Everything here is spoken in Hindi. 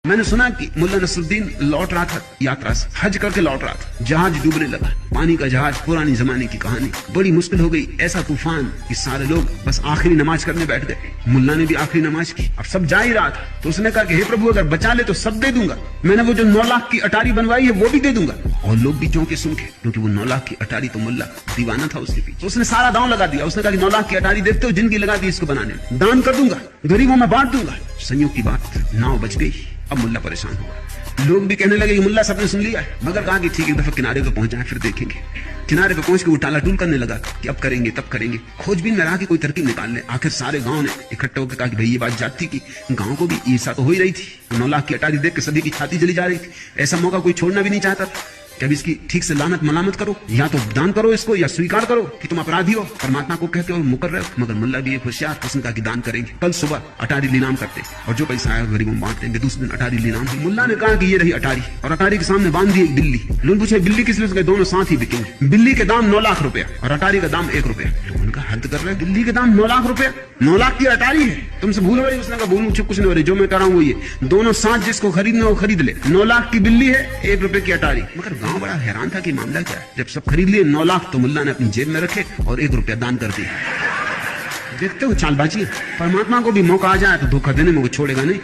मैंने सुना कि मुल्ला नसरुद्दीन लौट रहा था यात्रा से, हज करके लौट रहा था, जहाज डूबने लगा, पानी का जहाज, पुरानी जमाने की कहानी। बड़ी मुश्किल हो गई, ऐसा तूफान कि सारे लोग बस आखिरी नमाज करने बैठ गए। मुल्ला ने भी आखिरी नमाज की, अब सब जा ही रहा था, तो उसने कहा कि हे प्रभु अगर बचा ले तो सब दे दूंगा, मैंने वो जो 9 लाख की अटारी बनवाई है वो भी दे दूंगा। और लोग भी चौंके सुन के, क्योंकि वो 9 लाख की अटारी तो मुल्ला दीवाना था उसके पीछे। तो उसने सारा दांव लगा दिया, उसने कहा कि 9 लाख की अटारी देखते हो, जिंदगी लगा दी इसको बनाने में, दान कर दूंगा, गरीबों में बांट दूंगा। संयोग की बात, नाव बच गई। अब मुल्ला परेशान हुआ, लोग भी कहने लगे कि मुल्ला सबने सुन लिया है, मगर कहा कि ठीक एक दफा किनारे पे पहुंच जाए फिर देखेंगे। किनारे पे पहुंच के वो टालाटूल करने लगा कि अब करेंगे तब करेंगे, खोजबीन में रहा कि कोई तरकीब निकाल ले। आखिर सारे गांव ने इकट्ठे होकर कहा कि भाई ये बात जाती कि गांव को भी ईर्ष्या तो हो ही रही थी, 9 लाख की अटारी देख के सभी की छाती जली जा रही थी। ऐसा मौका कोई छोड़ना भी नहीं चाहता था कि अब इसकी ठीक से लानत मलामत करो, या तो दान करो इसको या स्वीकार करो कि तुम अपराधी हो, परमात्मा को कहते हो मुकर रहे हो। मगर मुल्ला भी एक होशियार, उसने कहा कि दान करेंगे, कल सुबह अटारी नीलाम करते और जो पैसा आया गरीबों में बांट देंगे। दूसरे दिन अटारी नीलाम हुई। मुल्ला ने कहा कि ये रही अटारी, और अटारी के सामने बांध दी एक बिल्ली। लोग पूछे बिल्ली किस लिए? दोनों साथ ही बिकेंगे। बिल्ली के दाम 9 लाख रुपया और अटारी का दाम 1 रुपया। तो उनका हद कर रहे, बिल्ली के दाम 9 लाख रुपया, 9 लाख की अटारी है, तुमसे भूल हो रही? उसने कहा भूल मुझे कुछ नहीं हो रही, जो मैं कर रहा हूँ वो ये, दोनों साथ जिसको खरीदना वो खरीद ले। 9 लाख की बिल्ली है, 1 रुपए की अटारी। मगर गांव बड़ा हैरान था कि मामला क्या है। जब सब खरीद लिए 9 लाख, तो मुल्ला ने अपनी जेब में रखे और 1 रुपया दान कर दिया। देखते हो चालबाजी, परमात्मा को भी मौका आ जाए तो धोखा देने में वो छोड़ेगा नहीं।